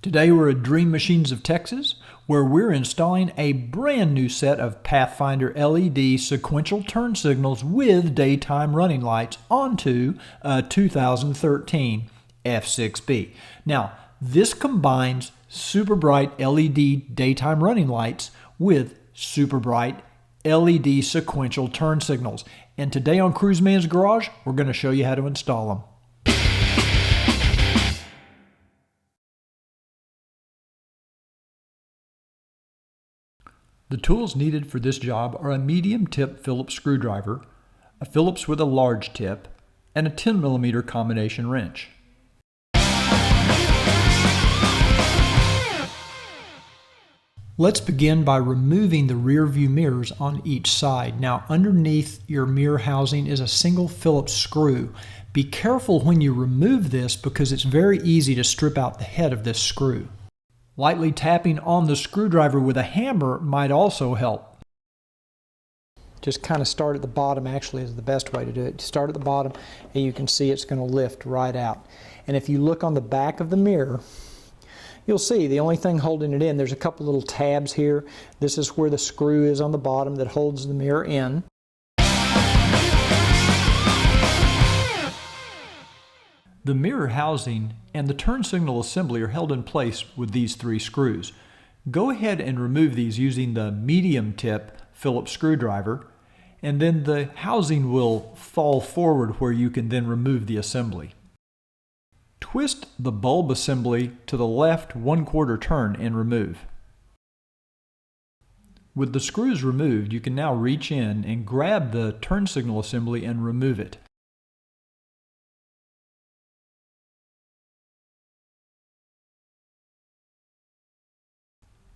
Today we're at Dream Machines of Texas, where we're installing a brand new set of Pathfinder LED sequential turn signals with daytime running lights onto a 2013 F6B. Now, this combines super bright LED daytime running lights with super bright LED sequential turn signals. And today on Cruiseman's Garage, we're going to show you how to install them. The tools needed for this job are a medium tip Phillips screwdriver, a Phillips with a large tip, and a 10mm combination wrench. Let's begin by removing the rear view mirrors on each side. Now, underneath your mirror housing is a single Phillips screw. Be careful when you remove this because it's very easy to strip out the head of this screw. Lightly tapping on the screwdriver with a hammer might also help. Just kind of start at the bottom actually is the best way to do it. Start at the bottom and you can see it's going to lift right out. And if you look on the back of the mirror, you'll see the only thing holding it in, there's a couple little tabs here. This is where the screw is on the bottom that holds the mirror in. The mirror housing and the turn signal assembly are held in place with these three screws. Go ahead and remove these using the medium tip Phillips screwdriver, and then the housing will fall forward where you can then remove the assembly. Twist the bulb assembly to the left 1/4 turn and remove. With the screws removed, you can now reach in and grab the turn signal assembly and remove it.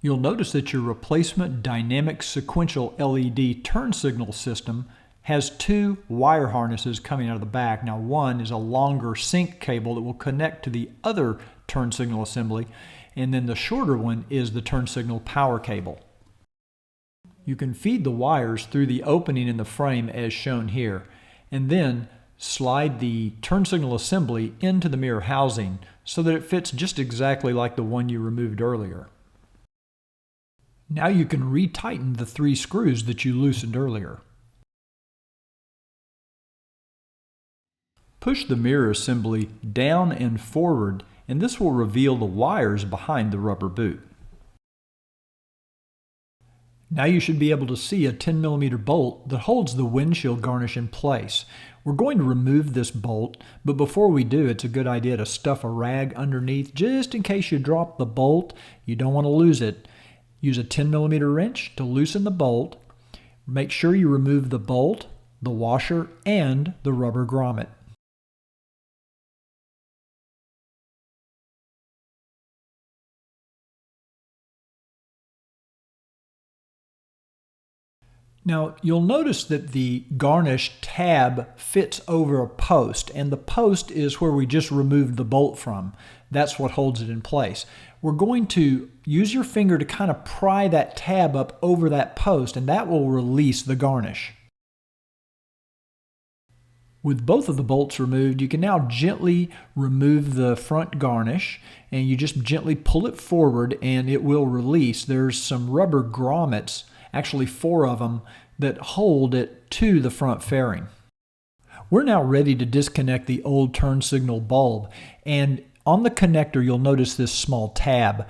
You'll notice that your replacement dynamic sequential LED turn signal system has two wire harnesses coming out of the back. Now, one is a longer sync cable that will connect to the other turn signal assembly, and then the shorter one is the turn signal power cable. You can feed the wires through the opening in the frame as shown here, and then slide the turn signal assembly into the mirror housing so that it fits just exactly like the one you removed earlier. Now you can retighten the three screws that you loosened earlier. Push the mirror assembly down and forward, and this will reveal the wires behind the rubber boot. Now you should be able to see a 10mm bolt that holds the windshield garnish in place. We're going to remove this bolt, but before we do, it's a good idea to stuff a rag underneath just in case you drop the bolt. You don't want to lose it. Use a 10mm wrench to loosen the bolt. Make sure you remove the bolt, the washer, and the rubber grommet. Now, you'll notice that the garnish tab fits over a post, and the post is where we just removed the bolt from. That's what holds it in place. We're going to use your finger to kind of pry that tab up over that post, and that will release the garnish. With both of the bolts removed, you can now gently remove the front garnish, and you just gently pull it forward and it will release. There's some rubber grommets, actually 4 of them, that hold it to the front fairing. We're now ready to disconnect the old turn signal bulb, and on the connector you'll notice this small tab.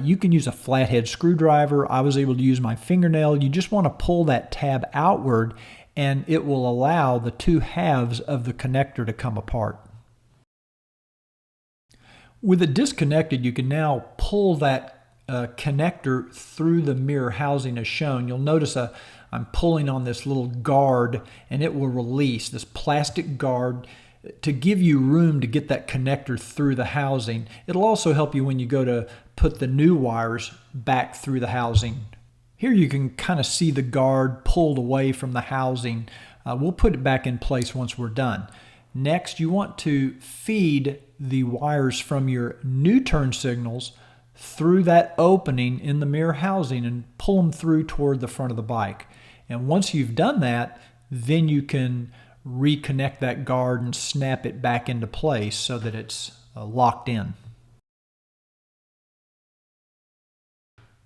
You can use a flathead screwdriver. I was able to use my fingernail. You just want to pull that tab outward and it will allow the two halves of the connector to come apart. With it disconnected, you can now pull that connector through the mirror housing as shown. You'll notice I'm pulling on this little guard and it will release this plastic guard to give you room to get that connector through the housing. It'll also help you when you go to put the new wires back through the housing. Here you can kind of see the guard pulled away from the housing. We'll put it back in place once we're done. Next, you want to feed the wires from your new turn signals through that opening in the mirror housing and pull them through toward the front of the bike. And once you've done that, then you can reconnect that guard and snap it back into place so that it's locked in.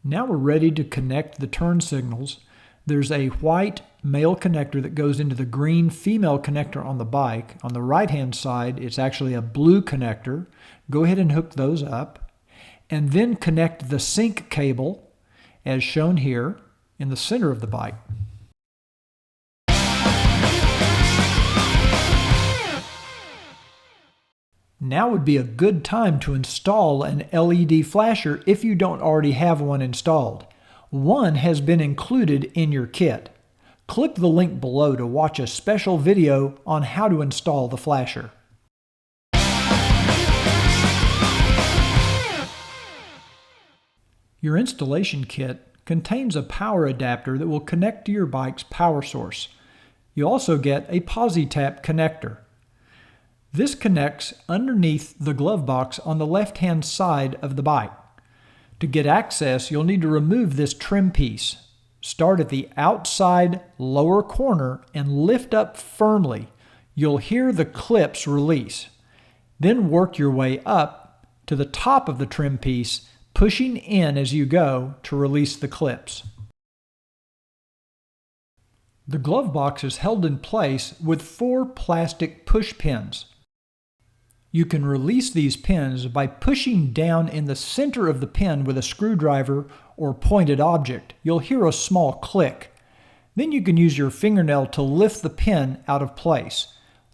Now we're ready to connect the turn signals. There's a white male connector that goes into the green female connector on the bike. On the right-hand side, it's actually a blue connector. Go ahead and hook those up. And then connect the sync cable, as shown here, in the center of the bike. Now would be a good time to install an LED flasher if you don't already have one installed. One has been included in your kit. Click the link below to watch a special video on how to install the flasher. Your installation kit contains a power adapter that will connect to your bike's power source. You also get a Posi-Tap connector. This connects underneath the glove box on the left-hand side of the bike. To get access, you'll need to remove this trim piece. Start at the outside lower corner and lift up firmly. You'll hear the clips release. Then work your way up to the top of the trim piece, pushing in as you go to release the clips. The glove box is held in place with 4 plastic push pins. You can release these pins by pushing down in the center of the pin with a screwdriver or pointed object. You'll hear a small click. Then you can use your fingernail to lift the pin out of place.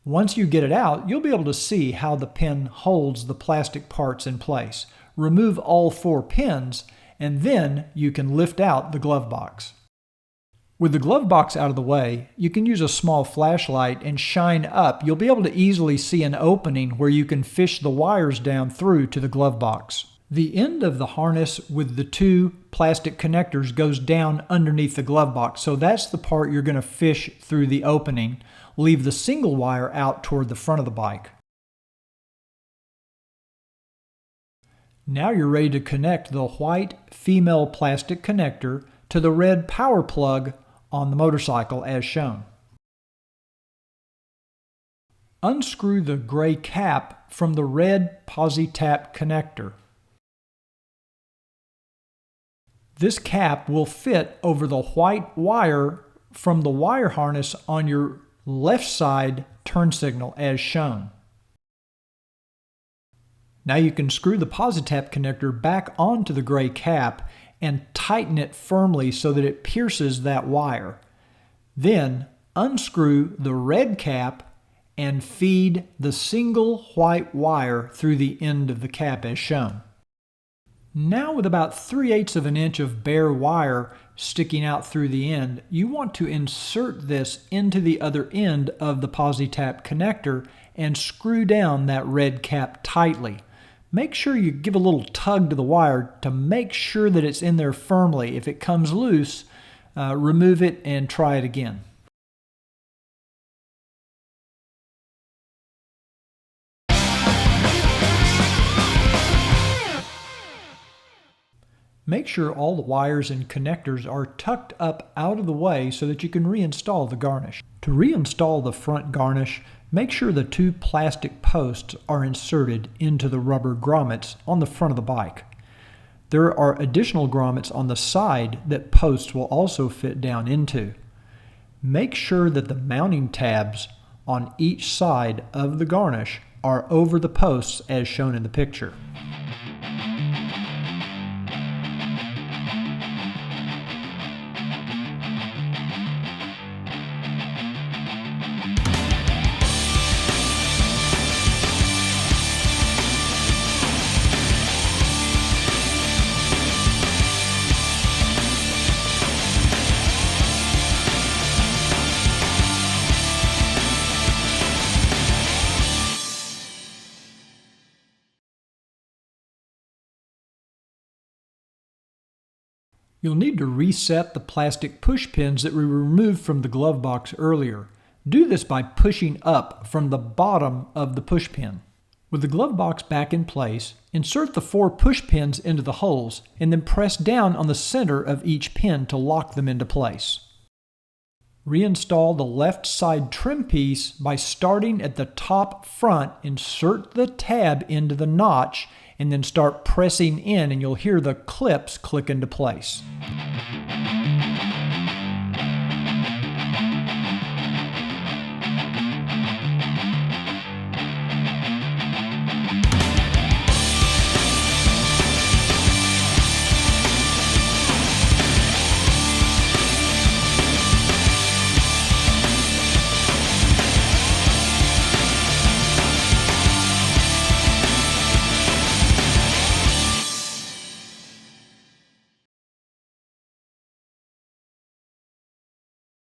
Once you get it out, you'll be able to see how the pin holds the plastic parts in place. Remove all 4 pins, and then you can lift out the glove box. With the glove box out of the way, you can use a small flashlight and shine up. You'll be able to easily see an opening where you can fish the wires down through to the glove box. The end of the harness with the 2 plastic connectors goes down underneath the glove box, so that's the part you're going to fish through the opening. Leave the single wire out toward the front of the bike. Now you're ready to connect the white female plastic connector to the red power plug on the motorcycle as shown. Unscrew the gray cap from the red Posi-Tap connector. This cap will fit over the white wire from the wire harness on your left side turn signal as shown. Now you can screw the Posi-Tap connector back onto the gray cap and tighten it firmly so that it pierces that wire. Then unscrew the red cap and feed the single white wire through the end of the cap as shown. Now with about 3/8 of an inch of bare wire sticking out through the end, you want to insert this into the other end of the Posi-Tap connector and screw down that red cap tightly. Make sure you give a little tug to the wire to make sure that it's in there firmly. If it comes loose, remove it and try it again. Make sure all the wires and connectors are tucked up out of the way so that you can reinstall the garnish. To reinstall the front garnish, make sure the 2 plastic posts are inserted into the rubber grommets on the front of the bike. There are additional grommets on the side that posts will also fit down into. Make sure that the mounting tabs on each side of the garnish are over the posts as shown in the picture. You'll need to reset the plastic push pins that we removed from the glove box earlier. Do this by pushing up from the bottom of the push pin. With the glove box back in place, insert the 4 push pins into the holes and then press down on the center of each pin to lock them into place. Reinstall the left side trim piece by starting at the top front, insert the tab into the notch, and then start pressing in, and you'll hear the clips click into place.